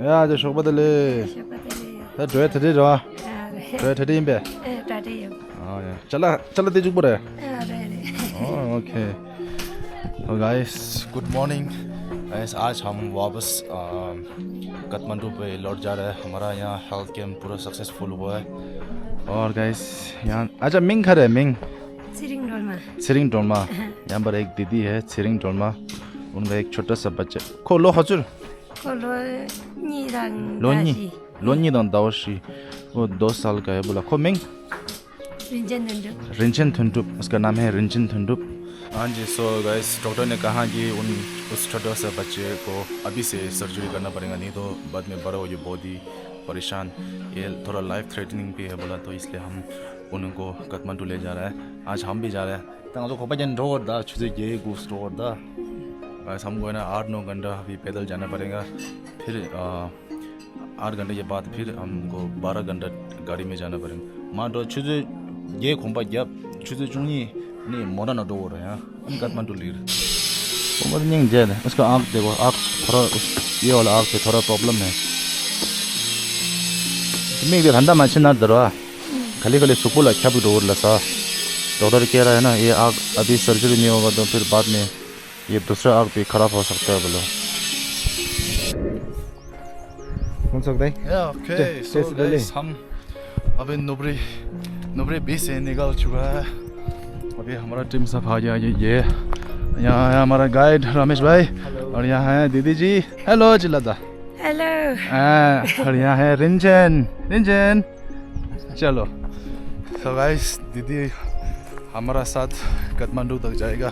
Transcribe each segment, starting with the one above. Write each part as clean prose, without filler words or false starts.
야, 저 쇼바들레. 다 줘야 되지, 좋아. 줘야 되지, 임배. 아, 예. 잘라 대죽 보래. Okay तो guys good morning guys आज हम वापस काठमांडू पे लौट जा रहे हैं हमारा यहाँ हेल्थ कैंप पूरा सक्सेसफुल हुआ है और गाइस यहाँ अच्छा मिंग खड़े है मिंग सिरिंग डोलमा यहाँ पर एक दीदी है सिरिंग डोलमा उनका एक छोटा सा बच्चा खोलो हजुर लोनी दन दावशी वो 2 साल का है बोला खो मिंग रिंचन थुंडुप उसका नाम है रिंचन थुंडुप हाँ जी सो गाइस डॉक्टर ने कहा कि उस छोटा सा बच्चे को अभी से सर्जरी करना पड़ेगा नहीं तो बाद में बड़ा हो ये बॉडी परेशान ये थोड़ा लाइफ थ्रेटनिंग भी है बोला तो इसलिए हम उनको काठमांडू ले जा रहे हैं आज हम भी जा रहे हैं तंग को बजन रोड दा छुजे ये गुस रोड दा गाइस हमको ना 8-9 घंटा अभी पैदल जाना पड़ेगा फिर 8 घंटे के बाद फिर हमको 12 घंटा गाड़ी में जाना पड़ेगा माँ तो छुजे ये घूमपा जब छुजे चुनी नहीं मोड़ा ना डोर है यहाँ काठमांडू लीर वो नहीं जेल है उसका आँख देखो आँख थोड़ा ये वाला आँख पे थोड़ा प्रॉब्लम है मैं इधर ठंडा मशीन ना डरा खाली सुकूल अच्छा भी डोर लसा डॉक्टर कह रहा है ना ये आँख अभी सर्जरी नहीं होगा तो फिर बाद में ये दूसरा आँख भी खराब हो सकता है बोलो कौन सकता है ओके सो गाइस हम अभी नुब्री बीच से निकल चुका है अभी हमारा टीम सब आ गया ये यहाँ है हमारा गाइड रमेश भाई और यहाँ है दीदी जी हेलो चिल्लाता हेलो और यहाँ है रिंचन चलो तो गाइस दीदी हमारा साथ काठमांडू तक जाएगा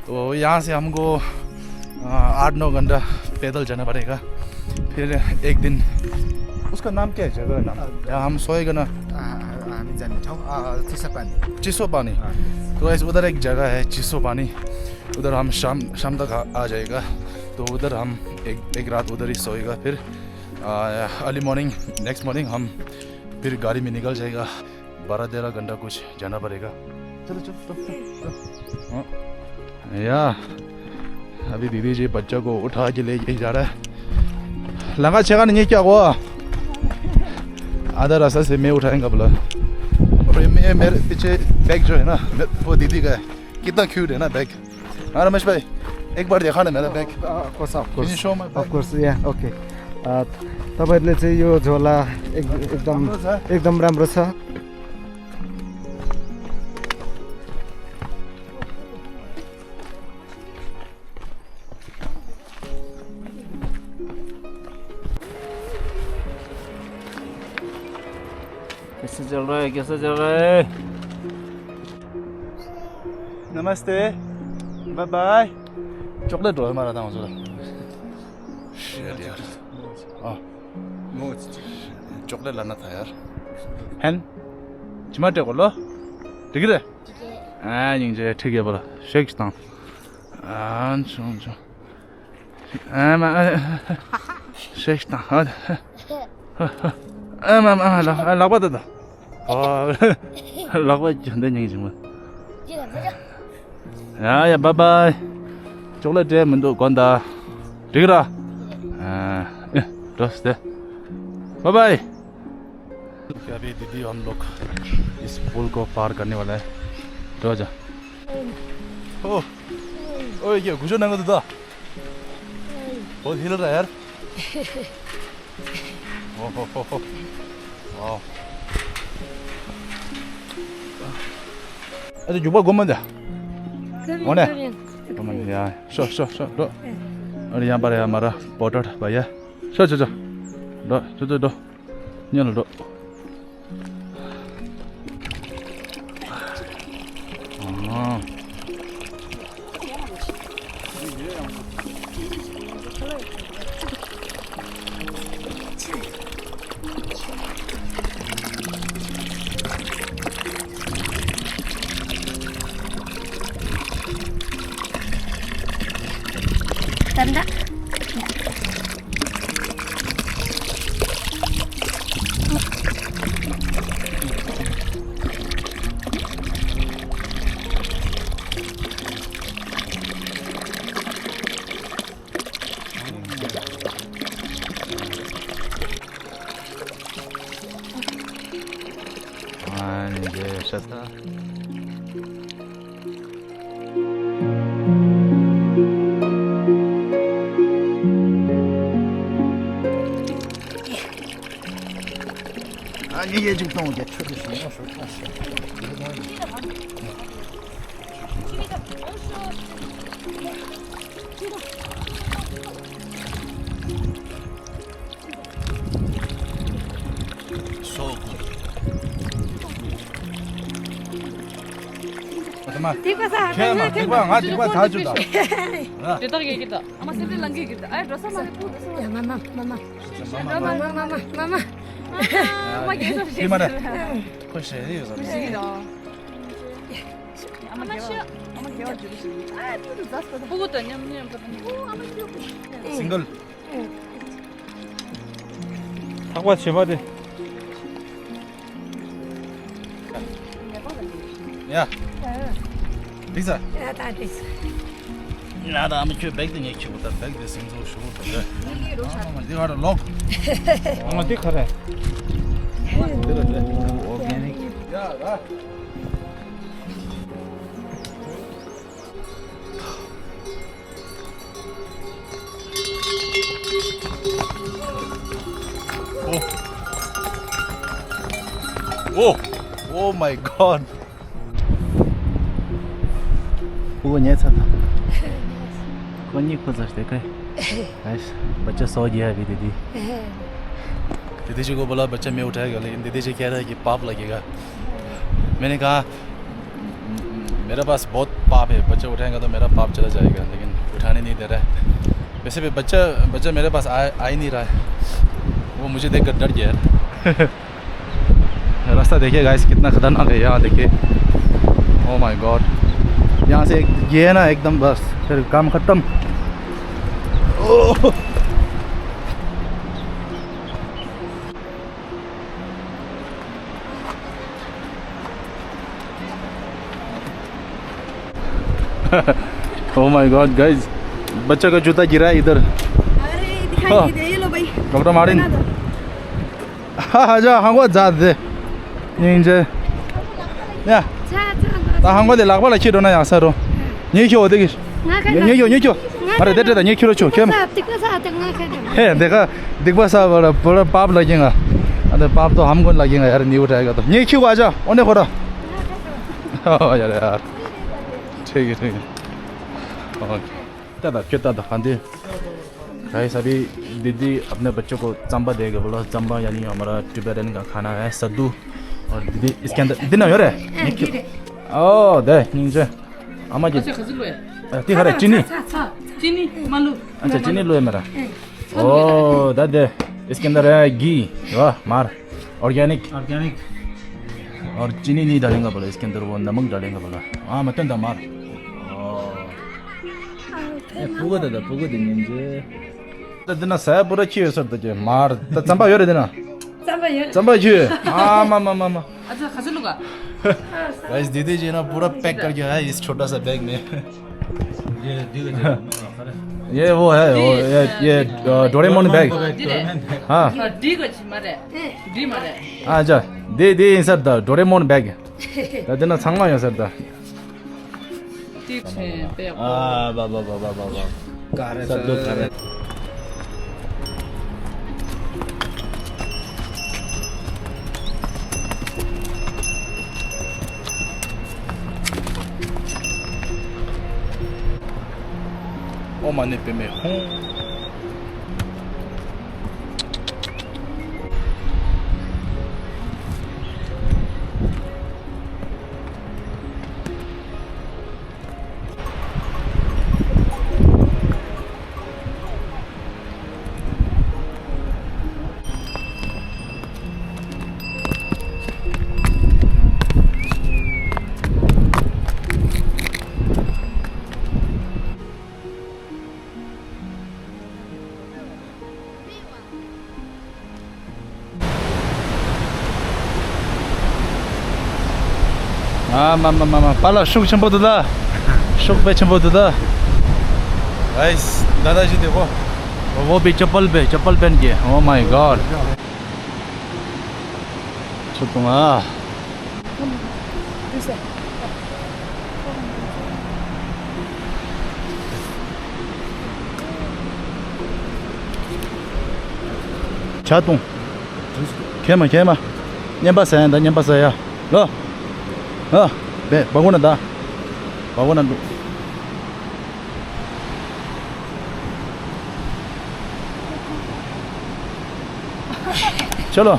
तो यहाँ से हमको 8-9 घंटा पैदल जाना पड़ेगा फिर एक दिन उसका नाम क्या है जगह नाम यहाँ हम सोएगा ना चिसो पानी तो ऐसे उधर एक जगह है चिसो पानी उधर हम शाम तक आ जाएगा तो उधर हम एक रात उधर ही सोएगा फिर अर्ली मॉर्निंग नेक्स्ट मॉर्निंग हम फिर गाड़ी में निकल जाएगा 12-13 घंटा कुछ जाना पड़ेगा चलो या अभी दीदी जी बच्चा को उठा के ले जा रहा है लंगा छेगा नहीं क्या हुआ आधा रास्ता से मैं उठाएंगा बोला और ये मेरे पीछे बैग जो है ना वो दीदी का है कितना क्यूट है ना बैग हाँ रमेश भाई एक बार देखा ना मेरा बैग अफकोर्स या ओके तपाईहरुले चाहिँ यो झोला एकदम राम्रो छ कैसे चल रहा है नमस्ते बाय बाय चॉकलेट रो हमारा था मुझे यार चॉकलेट लाना था यार हैन चिमाटे को लो ठीक है ये ठीक है बोला शेक स्टान शेक स्टान लापा था लापा चंदे नहीं जिम्मे या बाय बाय चॉकलेट है मन तो कौन था ठीक है दोस्त बाय बाय अभी दीदी हम लोग इस पुल को पार करने वाला है तो आजा ओ ये गुजर ना तो बहुत हिल रहा है यार ओ अरे जुबा घूमने जा ओने घूमने जा शो दो और यहाँ पर है हमारा पोटर भैया शो दो नहीं दो tanda ये शता 아니 얘 좀 동게 쳐주시면 देखो सा देखो 다 준다. Kita kita. Ama sendiri lagi kita. Ay, dosa mari pu. या मामा मामा Mama, मामा मामा mama 계속 시. 이만해. 훨씬 해요. Sigida. Ama kewa. Ama kewa 주시. Ay, pu zaspa. Puguta nyam. 싱글. 상관 제마디. 야. 리사. या ताते 나도 아무 그 백등 얘기 못다 백등 생소 쇼도 돼. 네가 록. 어디 가래? 야, 나. 오 마이 갓. वो नहीं था कौन नहीं खोज सकते क्या ऐसा बच्चा सो गया अभी दीदी जी को बोला बच्चा मैं उठाएगा लेकिन दीदी जी कह रहा है कि पाप लगेगा मैंने कहा मेरे पास बहुत पाप है बच्चा उठाएगा तो मेरा पाप चला जाएगा लेकिन उठाने नहीं दे रहा है वैसे भी बच्चा मेरे पास आ ही नहीं रहा है वो मुझे देख कर डर गया रास्ता देखिए गाइस कितना खतरनाक है यहाँ देखिए ओह माय गॉड यहाँ से ये है ना एकदम बस फिर काम खत्म ओह माय गॉड गाइस बच्चा का जूता गिरा है इधर अरे दिखाई दे ये लो भाई डॉक्टर मारिन हाँ जा हाँ वो जा दे ये इंजे या 나 한 건데 락발라 키로나 야사로 니 키워 되게 니 키워 말해 됐다 니 키로 줘 겸 해 내가 닉바사 버라 밥 라긴가 근데 밥도 한건 라긴가 야र 니 उठाएगा तो नी 키워 आजा ओने करो यार ठीक है दादा कितना दखांदे गाइस अभी दीदी अपने बच्चों को चंबा देगा बोला चंबा यानी हमारा टिबेटन का खाना है सद्दू और दीदी इसके अंदर दिना हो रहा है ओ दे निंजे आमा जी ती खरे चीनी Chini, malu. अच्छा चीनी लो है मेरा ओ दे इसके अंदर है घी वाह मार ऑर्गेनिक और चीनी नहीं डालेंगे बोला इसके अंदर वो नमक डालेंगे बोला हाँ मतलब दा मार पुगो दे निंजे देना साया पूरा किए सर तो मार तो चंपा योरे देना चंपा किए मामा अच्छा खसलूगा. गाइस दीदी जी ना पूरा पैक करके आया इस छोटा सा बैग में ये वो है वो ये डोरेमोन बैग हाँ D 거지 말해. D 말해. आजा दे सर द डोरेमोन बैग दादना 상마요 सर द D 체 빼고. बाबा कारे सर दो कारे ओ माने पे में हूं मामा पाला शुक चंपोदुदा शुक पे चंपोदुदा गाइस दादाजी देखो वो भी चप्पल पहन के ओह माय गॉड शुक्मा से 차동 개마 냠바사야 나 냠바사야 네 먹어놔 चलो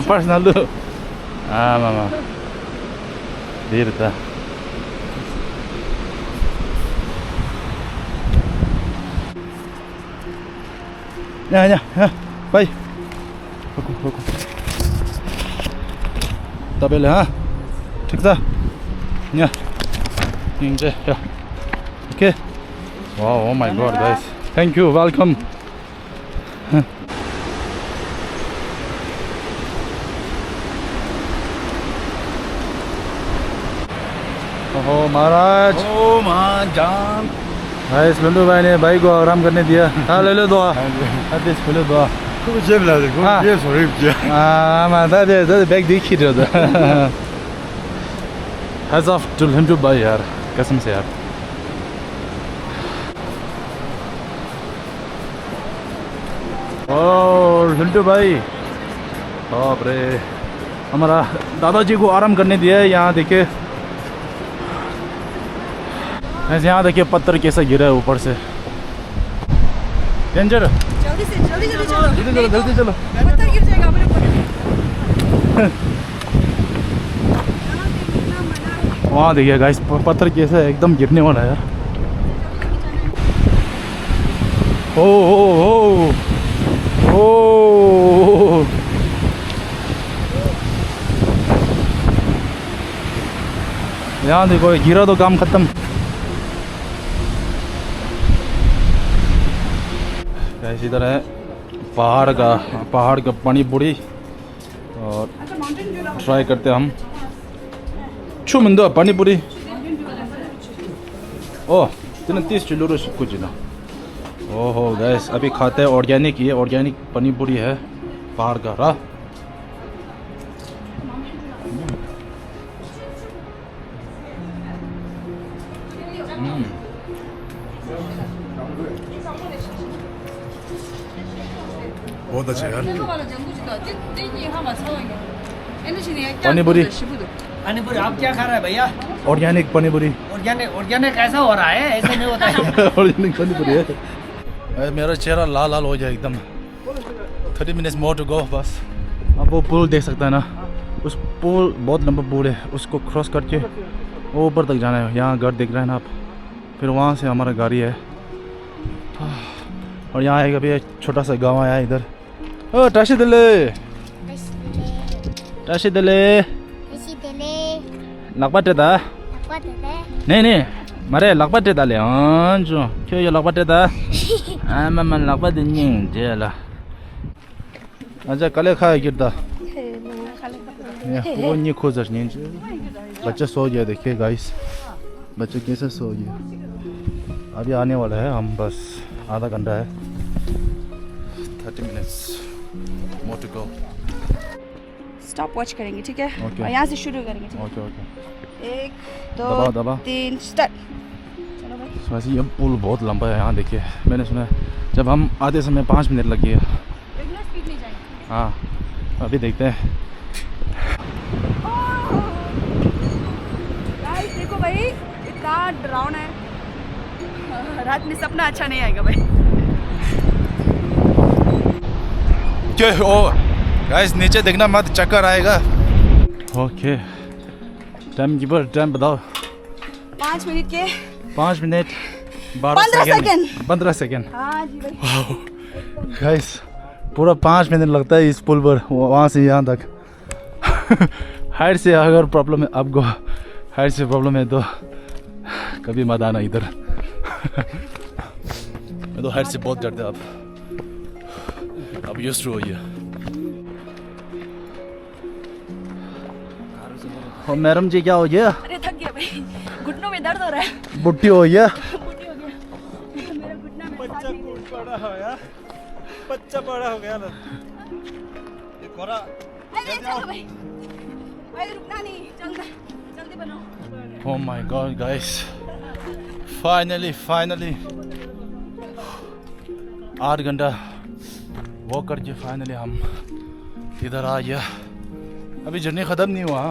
पर्सनल लु आमामा धेर त यहाँ भाइ तपाईँले ठिक छ यहाँ okay oh my God guys thank you welcome ओहो महाराज ओ मां जान भाई लल्लू भाई ने भाई को आराम करने दिया ले लो दुआ ले लो दुआ बैग दिख ही रहा था हैज़ ऑफ टू लल्लू भाई यार कसम से यार और लल्लू भाई बाप रे हमारा दादाजी को आराम करने दिया है यहाँ देखिए ऐसे यहाँ देखिए पत्थर कैसा गिरा है ऊपर से डेंजर जल्दी चलो जल्दी चलो पत्थर गिर जाएगा अपने ऊपर वहाँ देखिए गाइस पत्थर कैसा है एकदम गिरने वाला है यार ओ यहाँ देखो गिरा तो काम खत्म गाइस इधर है पहाड़ का पानी पूरी और ट्राई करते हम छुमंदो पानी पूरी ओ 30 किलो कुछ ना ओहो गैस अभी खाते हैं ऑर्गेनिक ये ऑर्गेनिक पानी पूरी है पहाड़ का रहा बहुत अच्छा यार पानी पूरी पानीपुरी आप क्या खा रहे हैं भैया? ऑर्गेनिक पानी पूरी ऑर्गेनिक ऐसा हो रहा है, ऐसे नहीं होता है। ऑर्गेनिक पानी पूरी है मेरा चेहरा लाल लाल हो जाए एकदम 30 मिनट्स मोर टू गो बस अब वो पुल देख सकता है ना उस पुल बहुत लंबा पुल है उसको क्रॉस करके वो ऊपर तक जाना है यहाँ घर देख रहे हैं ना आप फिर वहाँ से हमारा गाड़ी है और यहाँ आएगा भी छोटा सा गांव आया इधर ओ टाशी दले lakpate da ne mare lakpate da le anjo kyo yo lakpate da mama lakpate ning je la aja kale kha girda ये वो नहीं खोज रही है बच्चा सो गया देखिए गाइस बच्चा कैसे सो गया अभी आने वाला है हम बस आधा घंटा है 30 minutes more to go stopwatch करेंगे ठीक है Okay. और यहाँ से शुरू करेंगे ठीक है? ओके 1 2 दबा 3 स्टार्ट चलो भाई वैसे ये पुल बहुत लंबा है यहाँ देखिए मैंने सुना है जब हम आते समय 5 मिनट लग गए रेगुलर स्पीड नहीं जाएंगे हाँ अभी देखते हैं गाइस देखो भाई इतना डरावना है रात में सपना अच्छा नहीं आएगा भाई क्या ओ गाइस नीचे देखना मत चक्कर आएगा ओके टाइम कीपर टाइम बताओ 5 मिनट के 5 मिनट 15 सेकेंड हाँ जी भाई गाइस पूरा 5 मिनट लगता है इस पुल पर वहाँ से यहाँ तक हाइट से अगर प्रॉब्लम है आपको हाइट से प्रॉब्लम है तो कभी मत आना इधर मैं तो हाइट से बहुत डरता अब यूज्ड टू हो गया और मैडम जी क्या हो गया अरे थक गया भाई घुटनों में दर्द हो रहा है बुट्टी हो गया बुढ़ी हो गया मेरा घुटना में बच्चा बड़ा हो गया बच्चा बड़ा हो गया ना ये कोरा अरे चलो भाई भाई रुकना नहीं, जल्दी बनाओ। Oh my god guys, finally 8 घंटा वॉक करके फाइनली हम इधर आ गया। अभी जर्नी ख़त्म नहीं हुआ,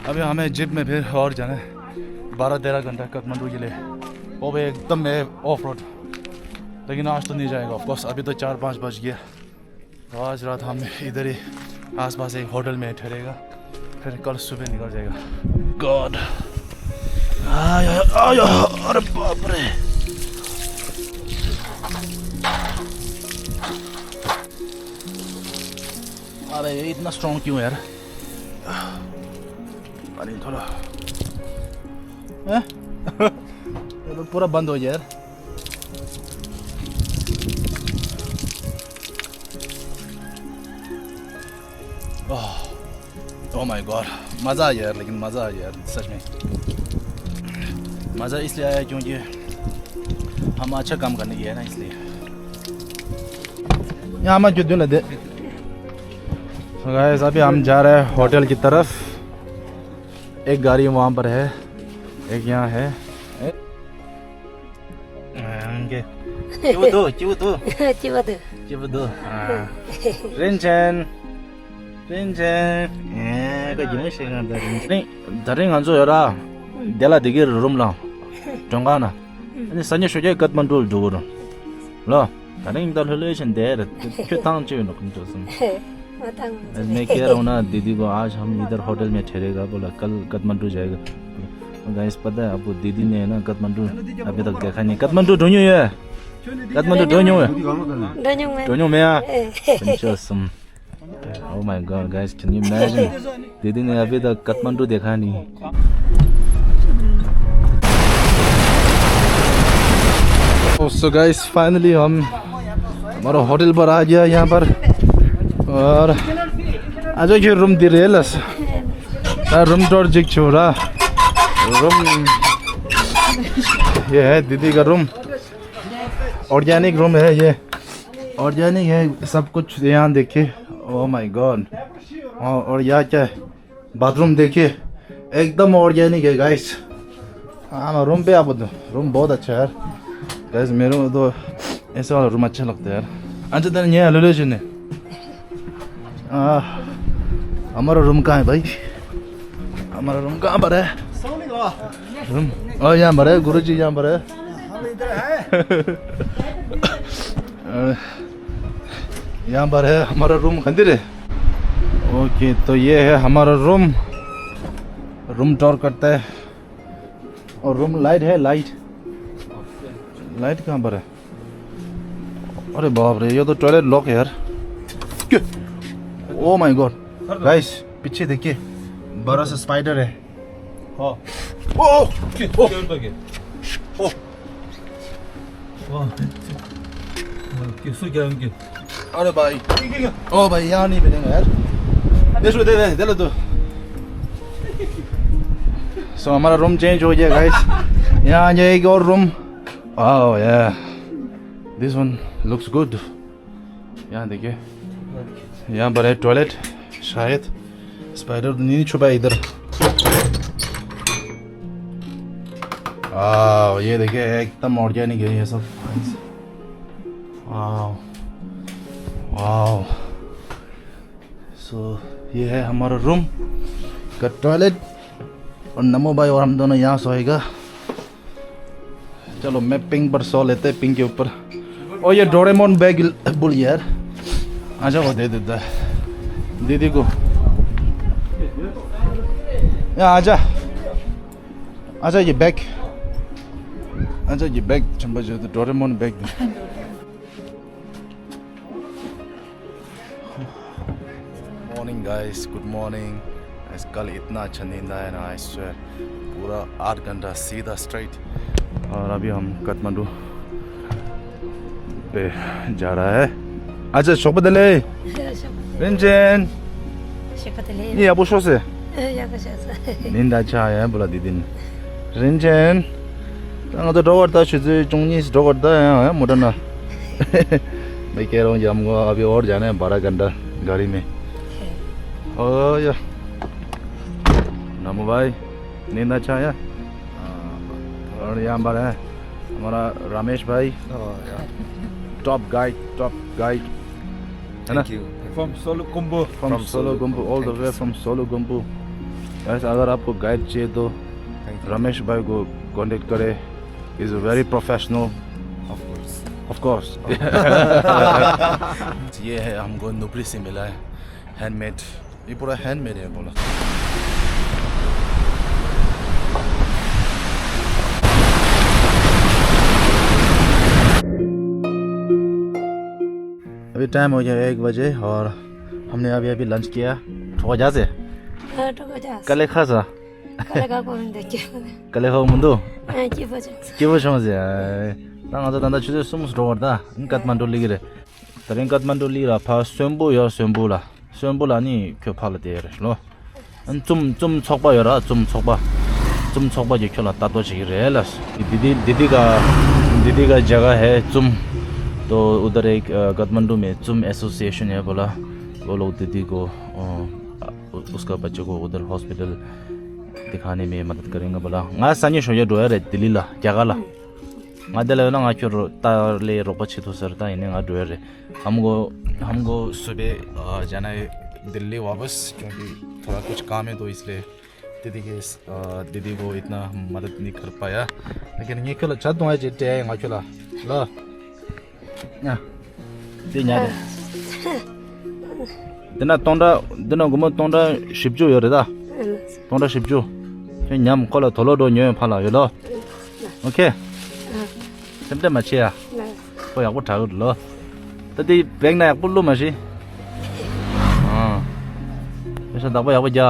अभी हमें जिप में फिर और जाना है 12-13 घंटा काठमांडू के लिए, वो भी एकदम ऑफ रोड। लेकिन आज तो नहीं जाएगा ऑफकोर्स, अभी तो 4-5 बज गया। तो आज रात हम इधर ही आसपास एक होटल में ठहरेगा, फिर कल सुबह निकल जाएगा। गॉड अरे बाप रे, अरे ये इतना स्ट्रॉन्ग क्यों यार? पानी थोड़ा ये तो पूरा बंद हो गया यार। ओह माय गॉड, मज़ा आया यार, लेकिन मज़ा आया यार सच में। मज़ा इसलिए आया क्योंकि हम अच्छा काम करने गए ना, इसलिए। यहाँ मत क्यों ना दे। तो गाइस अभी हम जा रहे हैं होटल की तरफ। एक गाड़ी वहाँ पर है, एक यहाँ है। 다른 간소여라. 내가 되게 룸라. 정가나. 아니 산에 쇼게 카트만두 두고. 라. 다른 달 흘려신데 표탕 찍어 놓고 좀. मैं कह रहा हूँ ना दीदी को, आज हम इधर होटल में ठहरेगा, बोला कल काठमांडू जाएगा। गाइस पता है आपको, दीदी ने है ना काठमांडू अभी तक देखा नहीं। काठमांडू ढूंढो है, काठमांडू ढूंढो है, ढूंढो में आ। Oh my god guys, can you imagine? दीदी ने अभी तक काठमांडू देखा नहीं। So guys finally हम हमारा होटल पर आ गया यहाँ पर, और आज के रूम दे रहे लस रूम टूर जिक छोड़ा रूम। ये है दीदी का रूम, ऑर्गेनिक रूम है, ये ऑर्गेनिक है सब कुछ। यहाँ देखिए, ओह माय गॉड। और यहाँ क्या है, बाथरूम देखिए एकदम ऑर्गेनिक है गाइस। हाँ रूम पे आप रूम बहुत अच्छा है यार गाइस, मेरे को तो ऐसा वाला रूम अच्छा लगता है यार। अच्छा तेरे ये लोकेशन है, हमारा रूम कहाँ है भाई? हमारा रूम कहाँ पर है? रूम यहाँ पर है, गुरुजी यहाँ पर है। यहाँ पर है हमारा रूम, खंदिर है। ओके तो ये है हमारा रूम, रूम टूर करता है। और रूम लाइट है, लाइट कहाँ पर है? अरे बाप रे, ये तो टॉयलेट लॉक है यार। ओ माय गॉड गाइस, पीछे देखिए बड़ा सा स्पाइडर है। अरे भाई, ओ भाई यहाँ नहीं मिलेगा यार, दे लो तो। सो हमारा रूम चेंज हो गया गाइस, यहाँ आ जाए एक और रूम। ओह या दिस वन लुक्स गुड। यहाँ देखिए, यहाँ पर है टॉयलेट, शायद स्पाइडर नहीं छुपा है इधर। ये देखिए एकदम ऑर्गेनिक है ये सब। वाव। सो ये है हमारा रूम का टॉयलेट, और नमो भाई और हम दोनों यहाँ सोएगा। चलो मैं पिंक पर सो लेते हैं, पिंक के ऊपर। और ये डोरेमोन बैग भूल यार, अच्छा वो दे देता है दीदी को। यहाँ आजा ये बैग, अच्छा ये बैग चंबा जो तो Doraemon bag. Morning guys, good morning. कल इतना अच्छा नींद आया ना, आई स्वेयर, पूरा 8 घंटा सीधा स्ट्रेट। और अभी हम काठमांडू पे जा रहा है। अच्छा शोपदले रेंचेन ये अब शो से नींद अच्छा आया है बोला दीदी ने। रेंचेन तो डॉक्टर शुरू जोंगी डॉक्टर है मोड़ना। मैं कह रहा हूँ हमको अभी और जाना है 12 घंटा गाड़ी में। ओ या नमो भाई, नींद अच्छा आया? और यहाँ पर है हमारा रमेश भाई, टॉप गाइड है ना? From Solukhumbu. From Solukhumbu, all the way from Solukhumbu. Guys, अगर आपको गाइड चाहिए तो रमेश भाई को कांटेक्ट करें. He's a very professional. Of course. ये है हमको नुपरी से मिला है, हैंडमेड. ये पूरा हैंडमेड है बोला. अभी टाइम हो गया 1 बजे और हमने अभी लंच किया. ठोजा से कल खासा कल खाओ मुंडो किबो समझे 당아도 단다 주제 숨스 로다 인카트만도 리기래 다른 카트만도 리라 파宣布요宣布라니 교파를 대여로 좀 척봐요라 좀 척봐 지켜라 따도 지래라스 दीदी का जगह है जुम तो उधर एक काठमांडू में जुम एसोसिएशन है बोला वो लोग दीदी को उसका बच्चे को उधर हॉस्पिटल दिखाने में मदद करेंगे बोला ना सानी शोये डोयर है दिल्ली ला जगह ला ना दिल्ली ना आकर तारले रोपची तो सरता इन्हें ना डोयर है हमको सुबह जाना है दिल्ली वापस क्योंकि थोड़ा कुछ काम है तो इसलिए दीदी को इतना मदद नहीं कर पाया लेकिन ये क्यों चाहता हूँ जितने हैं ना क्यों ला या दिन यार दिना घुमा तोंडा शिपजू यार दा तोंडा शिपजू फिर न्याम कोला थोलो दो न्याम फाला यार ओके सेंटे मचिया कोई आपको ठाकुर लो तभी बैंक ना आपको लो मची हाँ ऐसा दाबो आपको जा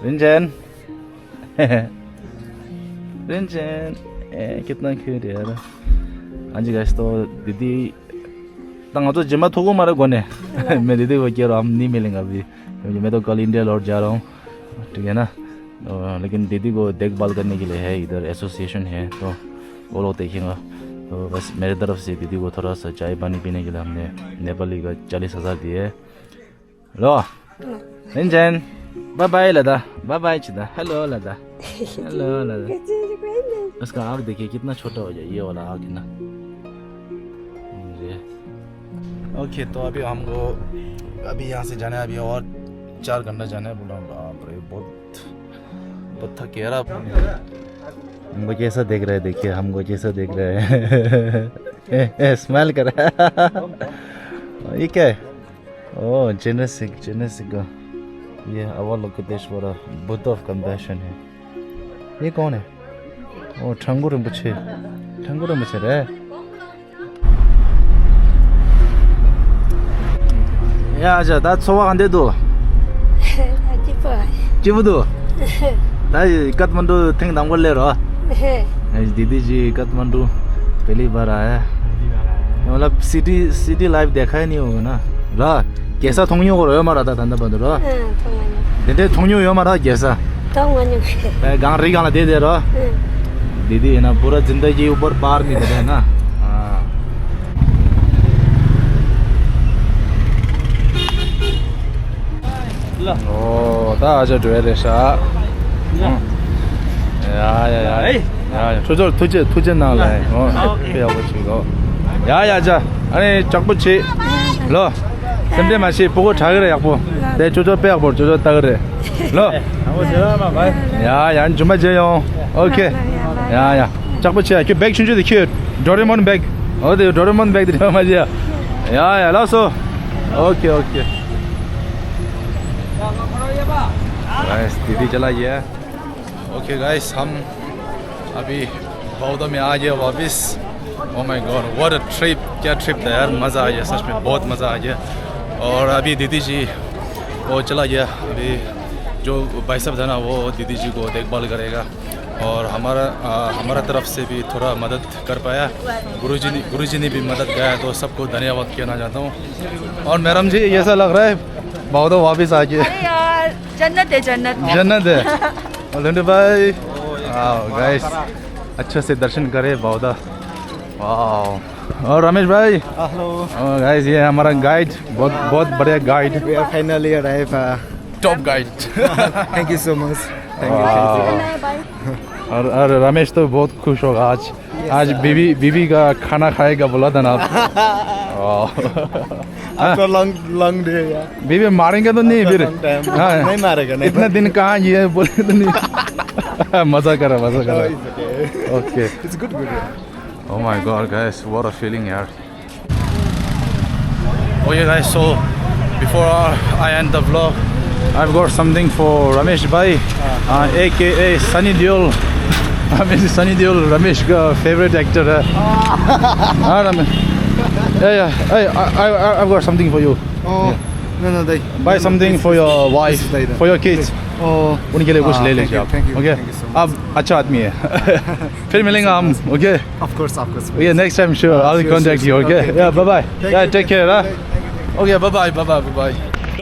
रिंचन कितना क्यूट है यार हाँ जी गाइस तो दीदी तंग तो जिम्मा थोको मारे कोने मैं दीदी को कह रहा हम नहीं मिलेंगे अभी क्योंकि मैं तो कल इंडिया लौट जा रहा हूँ ठीक है ना लेकिन दीदी को देखभाल करने के लिए है इधर एसोसिएशन है तो वो लोग देखेंगे तो बस मेरे तरफ से दीदी को थोड़ा सा चाय पानी पीने के लिए हमने नेपाली का 40,000 दिए लो रिंचन बाय बाय लदा बाय बाय चिदा हेलो लदा उसका आँख देखिए कितना छोटा हो जाए ये वाला आँख ना ओके तो अभी हमको अभी यहाँ से जाना है अभी और 4 घंटा जाना है बोला बाप रे बहुत थक गया हमको कैसा देख रहा है देखिए हमको कैसा देख रहा है स्माइल कर रहा है ये क्या है ओह जेनेसिक ये अवलोकतेश्वर बुद्ध ऑफ कंपैशन है ये कौन है ओ ठंगुर मुझे रे या आजा 다 소화 안 돼도 집어도 나 काठमांडू थे नामगोलेरो दीदी जी काठमांडू पहली बार आया मतलब सिटी लाइफ देखा ही नहीं होगा ना 라 कैसा 통요 거요 말하다 단다번으로 근데 통요요 말하 कैसा गांव री गाना दे रहा दीदी है ना पूरा जिंदगी ऊपर पार नहीं दे रहा है ना ओ ता आजा ड्वेरे सा या 투제 나올래 그래야 보시고 야야 자 아니 적부치 러 근데 맛이 보고 자 그래 약보 내 조조 빼야 볼 조조 따 그래 러 야야 좀 맞아요 오케이 야야 적부치야 그 백 춘주도 큐 도레몬 백 어디 도레몬 백 들어 맞아 야야 라서 오케이 गाइस दीदी चला गया ओके गाइस हम अभी बौद्ध में आ गए वापस oh my God what a trip क्या ट्रिप था यार मज़ा आ गया सच में बहुत मज़ा आ गया और अभी दीदी जी वो चला गया अभी जो भाई साहब था ना वो दीदी जी को देखभाल करेगा और हमारा तरफ से भी थोड़ा मदद कर पाया गुरुजी ने भी मदद किया तो सबको धन्यवाद कहना चाहता हूँ और मैडम जी ऐसा लग रहा है बौद्ध वापस आ गए अरे यार जन्नत है धन्यवाद भाई गाइस अच्छे से दर्शन करे बौद्ध वाह और रमेश भाई Hello. गाइस ये हमारा गाइड बहुत बहुत बढ़िया guide We are finally arrived. Top guide Thank you so much. Thank you. Bye और रमेश तो बहुत खुश होगा आज बीबी का खाना खाएगा बोला था ना आप After long day, yeah. बीबी मारेंगे तो नहीं फिर Long time. हाँ, नहीं मारेगा नहीं. इतना दिन कहाँ ये बोले तो नहीं मजा करा Oh, it's okay. Okay It's good. Oh my god, guys, what a feeling, yaar. Okay, guys, so before I end the vlog, I've got something for Ramesh Bhai, aka Sunny Deol. Sunny Deol, Ramesh ka favorite actor. Ramesh. Yeah. Hey, I've got something for you. Oh, no, they. Buy something for your wife, for your kids. Oh, उनके लिए कुछ ले thank लीजिए you, आप. thank you, Okay? thank you so much. आप अच्छा आदमी है. फिर मिलेंगे हम. Okay? of course. Yeah, next time, sure. I'll Sure, contact sure, you, sure. okay? Okay, Yeah, bye-bye. Thank Yeah, you, take thank care, you, huh? thank you. Okay, bye-bye.